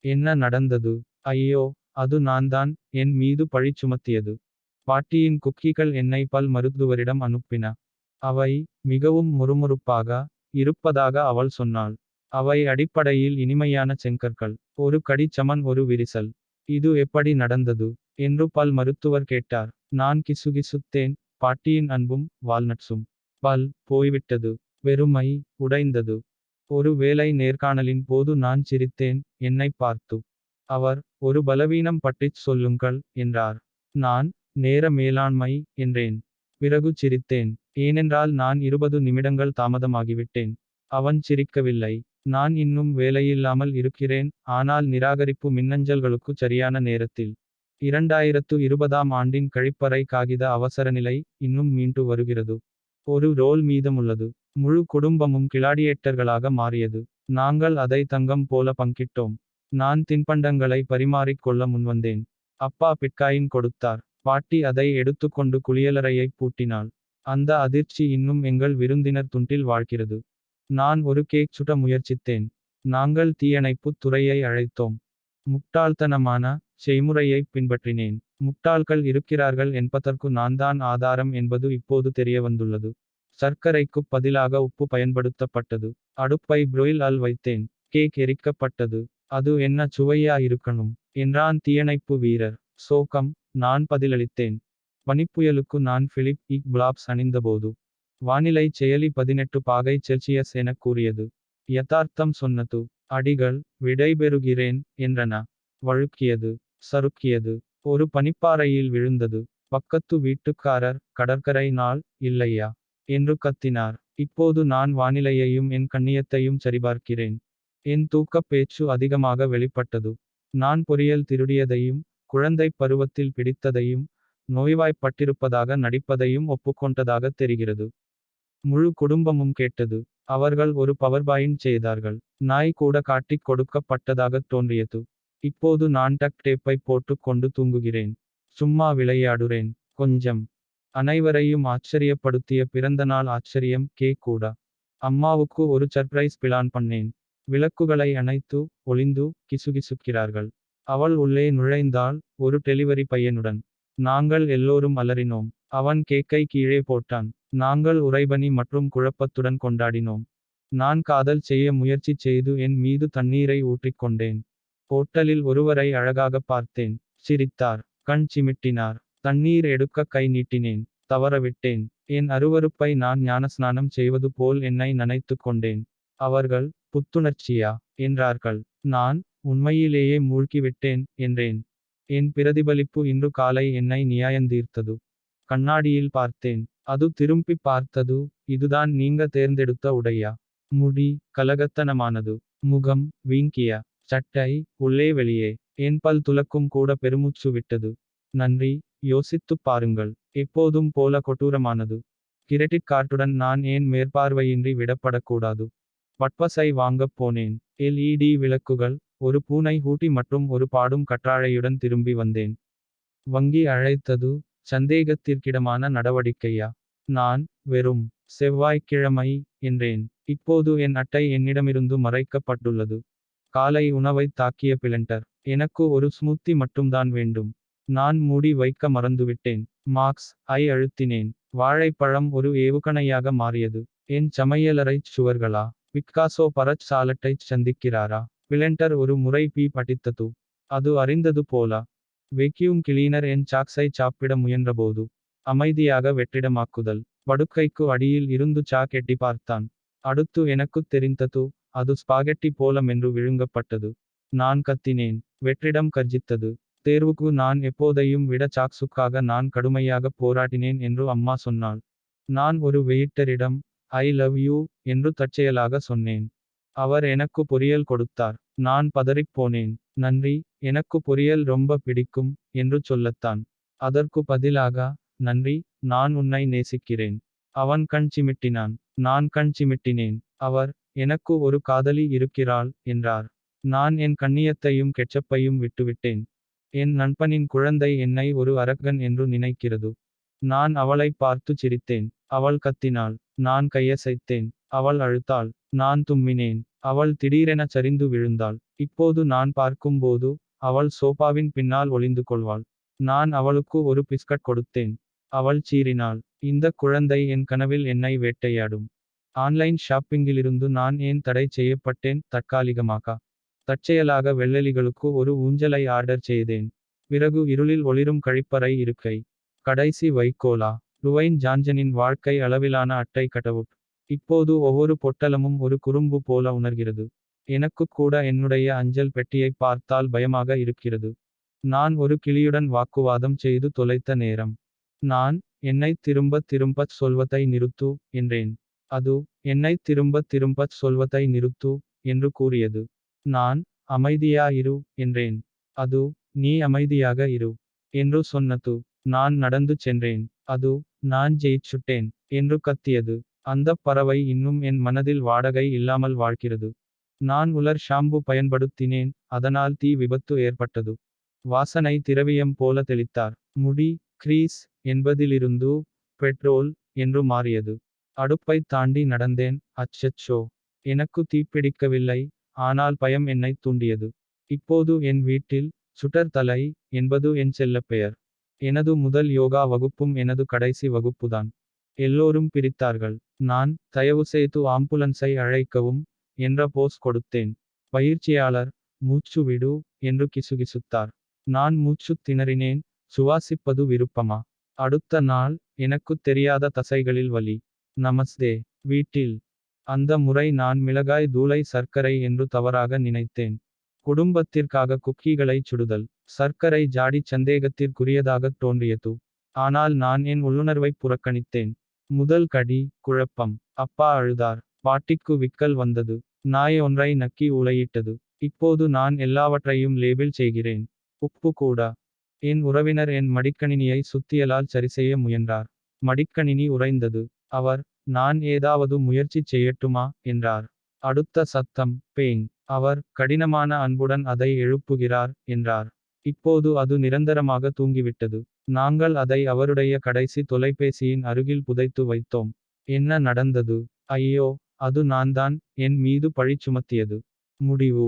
என்ன நடந்தது? ஐயோ, அது நான்தான். என் மீது பழி சுமத்தியது. பாட்டியின் குக்கீகள் என்னை பல் மருத்துவரிடம் அனுப்பின. அவை மிகவும் முறுமுறுப்பாக இருப்பதாக அவள் சொன்னாள். அவை அடிப்படையில் இனிமையான செங்கற்கள். ஒரு கடிச்சமன், ஒரு விரிசல். இது எப்படி நடந்தது என்று பல் மருத்துவர் கேட்டார். நான் கிசுகிசுத்தேன். பாட்டியின் அன்பும் வால்நட்ஸும். பல் போய்விட்டது. வெறுமை உடைந்தது. ஒரு வேலை நேர்காணலின் போது நான் சிரித்தேன், என்னைப் பார்த்து. அவர், ஒரு பலவீனம் பற்றிச் சொல்லுங்கள் என்றார். நான், நேர மேலாண்மை என்றேன். பிறகு சிரித்தேன். ஏனென்றால் நான் 20 நிமிடங்கள் தாமதமாகிவிட்டேன். அவன் சிரிக்கவில்லை. நான் இன்னும் வேலையில்லாமல் இருக்கிறேன், ஆனால் நிராகரிப்பு மின்னஞ்சல்களுக்கு சரியான நேரத்தில். 2020ஆம் ஆண்டின் கழிப்பறை காகித அவசரநிலை இன்னும் மீண்டு வருகிறது. ஒரு ரோல் மீதமுள்ளது. முழு குடும்பமும் கிளாடியேட்டர்களாக மாறியது. நாங்கள் அதை தங்கம் போல பங்கிட்டோம். நான் தின்பண்டங்களை பரிமாறிக் கொள்ள முன்வந்தேன். அப்பா பிட்காயின் கொடுத்தார். பாட்டி அதை எடுத்துக்கொண்டு குளியலறையைப் பூட்டினாள். அந்த அதிர்ச்சி இன்னும் எங்கள் விருந்தினர் துண்டில் வாழ்கிறது. நான் ஒரு கேக் சுட முயற்சித்தேன். நாங்கள் தீயணைப்புத் துறையை அழைத்தோம். முட்டாள்தனமான செய்முறையைப் பின்பற்றினேன். முட்டாள்கள் இருக்கிறார்கள் என்பதற்கு நான்தான் ஆதாரம் என்பது இப்போது தெரியவந்துள்ளது. சர்க்கரைக்குப் பதிலாக உப்பு பயன்படுத்தப்பட்டது. அடுப்பை ப்ரோயில் ஆல் வைத்தேன். கேக் எரிக்கப்பட்டது. அது என்ன சுவையா இருக்கணும் என்றான் தீயணைப்பு வீரர். சோகம், நான் பதிலளித்தேன். பனிப்புயலுக்கு நான் பிலிப் இக் பிளாப்ஸ் அணிந்தபோது. வானிலை செயலி 18 பாகை செல்சியஸ் எனக் கூறியது. யதார்த்தம் சொன்னது. அடிகள், விடைபெறுகிறேன் என்றன. வழுக்கியது. சறுக்கியது. ஒரு பனிப்பாறையில் விழுந்தது. பக்கத்து வீட்டுக்காரர், கடற்கரை நாள் இல்லையா என்று கத்தினார். இப்போது நான் வானிலையையும் என் கண்ணியத்தையும் சரிபார்க்கிறேன். என் தூக்கப் பேச்சு அதிகமாக வெளிப்பட்டது. நான் பொரியல் திருடியதையும், குழந்தைப் பருவத்தில் பிடித்ததையும், நோய்வாய்ப்பட்டிருப்பதாக நடிப்பதையும் ஒப்புக்கொண்டதாகத் தெரிகிறது. முழு குடும்பமும் கேட்டது. அவர்கள் ஒரு பவர்பாயிண்ட் செய்தார்கள். நாய் கூட காட்டிக் கொடுக்கப்பட்டதாகத் தோன்றியது. இப்போது நான் டக் டேப்பை போட்டுக் கொண்டு தூங்குகிறேன். சும்மா விளையாடுறேன். கொஞ்சம். அனைவரையும் ஆச்சரியப்படுத்திய பிறந்தநாள் ஆச்சரியம், கேக் கூட. அம்மாவுக்கு ஒரு சர்ப்ரைஸ் பிளான் பண்ணேன். விளக்குகளை அணைத்து, ஒளிந்து, கிசுகிசுக்கிறார்கள். அவள் உள்ளே நுழைந்தாள், ஒரு டெலிவரி பையனுடன். நாங்கள் எல்லோரும் அலறினோம். அவன் கேக்கை கீழே போட்டான். நாங்கள் உறைபனி மற்றும் குழப்பத்துடன் கொண்டாடினோம். நான் காதல் செய்ய முயற்சி செய்து என் மீது தண்ணீரை ஊற்றிக்கொண்டேன். ஹோட்டலில் ஒருவரை அழகாகப் பார்த்தேன். சிரித்தார். கண் சிமிட்டினார். தண்ணீர் எடுக்க கை நீட்டினேன். தவறவிட்டேன். என் அருவருப்பை நான் ஞானஸ்நானம் செய்வது போல் என்னை நனைத்துக் கொண்டேன். அவர்கள், புத்துணர்ச்சியா என்றார்கள். நான், உண்மையிலேயே மூழ்கிவிட்டேன் என்றேன். என் பிரதிபலிப்பு இன்று காலை என்னை நியாயந்தீர்த்தது. கண்ணாடியில் பார்த்தேன். அது திரும்பிப் பார்த்தது. இதுதான் நீங்க தேர்ந்தெடுத்த உடையா? முடி கலகத்தனமானது. முகம் வீங்கிய. சட்டை உள்ளே வெளியே. என் பல் துலக்கும் கூட பெருமூச்சு விட்டது. நன்றி, யோசித்துப் பாருங்கள். எப்போதும் போல கொடூரமானது. கிரெடிட் கார்டுடன் நான் ஏன் மேற்பார்வையின்றி விடப்படக்கூடாது? பட்பசை வாங்கப் போனேன். எல்இடி விளக்குகள், ஒரு பூனை ஹூட்டி மற்றும் ஒரு பாடும் கற்றாழையுடன் திரும்பி வந்தேன். வங்கி அழைத்தது. சந்தேகத்திற்கிடமான நடவடிக்கையா? நான், வெறும் செவ்வாய்க்கிழமை என்றேன். இப்போது என் அட்டை என்னிடமிருந்து மறைக்கப்பட்டுள்ளது. காலை உணவைத் தாக்கிய பிளண்டர். எனக்கு ஒரு ஸ்மூத்தி மட்டும்தான் வேண்டும். நான் மூடி வைக்க மறந்துவிட்டேன். மார்க்ஸ் ஐ அழுத்தினேன். வாழைப்பழம் ஒரு ஏவுகணையாக மாறியது. என் சமையலறைச் சுவர்களா? பிக்காசோ பரச் சாலட்டைச் சந்திக்கிறாரா? பிளண்டர் ஒரு முறை பீப் அடித்தது. அது அறிந்தது போல. வெக்யூம் கிளீனர் என் சாக்ஸை சாப்பிட முயன்றபோது. அமைதியாக வெற்றிடமாக்குதல். படுக்கைக்கு அடியில் இருந்து சாக் எட்டி பார்த்தான். அடுத்து எனக்குத் தெரிந்தது, அது ஸ்பாகெட்டி போல மென்று விழுங்கப்பட்டது. நான் கத்தினேன். வெற்றிடம் கர்ஜித்தது. தேர்வுக்கு நான் எப்போதையும் விட சாக்ஸுக்காக நான் கடுமையாகப் போராடினேன் என்று அம்மா சொன்னாள். நான் ஒரு வெயிட்டரிடம், ஐ லவ் யூ என்று தற்செயலாக சொன்னேன். அவர் எனக்கு பொரியல் கொடுத்தார். நான் பதறிப்போனேன். நன்றி, எனக்கு பொரியல் ரொம்ப பிடிக்கும் என்று சொல்லத்தான். அதற்கு பதிலாக, நன்றி, நான் உன்னை நேசிக்கிறேன். அவன் கண் சிமிட்டினான். நான் கண் சிமிட்டினேன். அவர், எனக்கு ஒரு காதலி இருக்கிறாள் என்றார். நான் என் கண்ணியத்தையும் கெட்சப்பையும் விட்டுவிட்டேன். என் நண்பனின் குழந்தை என்னை ஒரு அரக்கன் என்று நினைக்கிறது. நான் அவளைப் பார்த்து சிரித்தேன். அவள் கத்தினாள். நான் கையசைத்தேன். அவள் அழுத்தாள். நான் தும்மினேன். அவள் திடீரென சரிந்து விழுந்தாள். இப்போது நான் பார்க்கும்போது, அவள் சோபாவின் பின்னால் ஒளிந்து கொள்வாள். நான் அவளுக்கு ஒரு பிஸ்கட் கொடுத்தேன். அவள் சீறினாள். இந்த குழந்தை என் கனவில் என்னை வேட்டையாடும். ஆன்லைன் ஷாப்பிங்கிலிருந்து நான் ஏன் தடை செய்யப்பட்டேன்? தற்காலிகமாக. தற்செயலாக வெள்ளெலிகளுக்கு ஒரு ஊஞ்சலை ஆர்டர் செய்தேன். பிறகு இருளில் ஒளிரும் கழிப்பறை இருக்கை. கடைசி வைக்கோலா? டுவைன் ஜான்சனின் வாழ்க்கை அளவிலான அட்டை கட்டவுட். இப்போது ஒவ்வொரு பொட்டலமும் ஒரு குறும்பு போல உணர்கிறது. எனக்குக் கூட என்னுடைய அஞ்சல் பெட்டியைப் பார்த்தால் பயமாக இருக்கிறது. நான் ஒரு கிளியுடன் வாக்குவாதம் செய்து தொலைத்த நேரம். நான், என்னைத் திரும்பத் திரும்பச் சொல்வதை நிறுத்து, என்றேன். அது, என்னைத் திரும்பத் திரும்பச் சொல்வதை நிறுத்து, என்று கூறியது. நான், அமைதியா இரு, என்றேன். அது, நீ அமைதியாக இரு, என்று சொன்னது. நான் நடந்து சென்றேன். அது, நான் ஜெயிச்சுட்டேன், என்று கத்தியது. அந்தப் பறவை இன்னும் என் மனதில் வாடகை இல்லாமல் வாழ்கிறது. நான் உலர் ஷாம்பு பயன்படுத்தினேன், அதனால் தீ விபத்து ஏற்பட்டது. வாசனை திரவியம் போல தெளித்தார். முடி, கிரீஸ், என்பதிலிருந்து, பெட்ரோல், என்று மாறியது. அடுப்பைத் தாண்டி நடந்தேன். அச்சச்சோ! எனக்கு தீப்பிடிக்கவில்லை, ஆனால் பயம் என்னைத் தூண்டியது. இப்போது என் வீட்டில், சுட்டர் தலை, என்பது என் செல்லப்பெயர். எனது முதல் யோகா வகுப்பும் எனது கடைசி வகுப்புதான். எல்லோரும் பிரித்தார்கள். நான், தயவுசெய்து ஆம்புலன்ஸை அழைக்கவும், என்ற போஸ் கொடுத்தேன். பயிற்சியாளர், மூச்சு விடு, என்று கிசுகிசுத்தார். நான் மூச்சுத் திணறினேன். சுவாசிப்பது விருப்பமா? அடுத்த நாள், எனக்குத் தெரியாத தசைகளில் வலி. நமஸ்தே. வீட்டில். அந்த முறை நான் மிளகாய் தூளை சர்க்கரை என்று தவறாக நினைத்தேன். குடும்பத்திற்காக குக்கீகளைச் சுடுதல். சர்க்கரை ஜாடி சந்தேகத்திற்குரியதாகத் தோன்றியது. ஆனால் நான் என் உள்ளுணர்வைப் புறக்கணித்தேன். முதல் கடி, குழப்பம். அப்பா அழுதார். பாட்டிக்கு விக்கல் வந்தது. நாய் ஒன்றை நக்கி ஊளையிட்டது. இப்போது நான் எல்லாவற்றையும் லேபிள் செய்கிறேன். உப்பு கூட. என் உறவினர் என் மடிக்கணினியை சுத்தியலால் சரிசெய்ய முயன்றார். மடிக்கணினி உறைந்தது. அவர், நான் ஏதாவது முயற்சி செய்யட்டுமா, என்றார். அடுத்த சத்தம், பேங். அவர், கடினமான அன்புடன் அதை எழுப்புகிறார், என்றார். இப்போது அது நிரந்தரமாக தூங்கிவிட்டது. நாங்கள் அதை அவருடைய கடைசி தொலைபேசியின் அருகில் புதைத்து வைத்தோம். என்ன நடந்தது? ஐயோ, அது நான்தான், என் மீது பழி சுமத்தியது. முடிவு.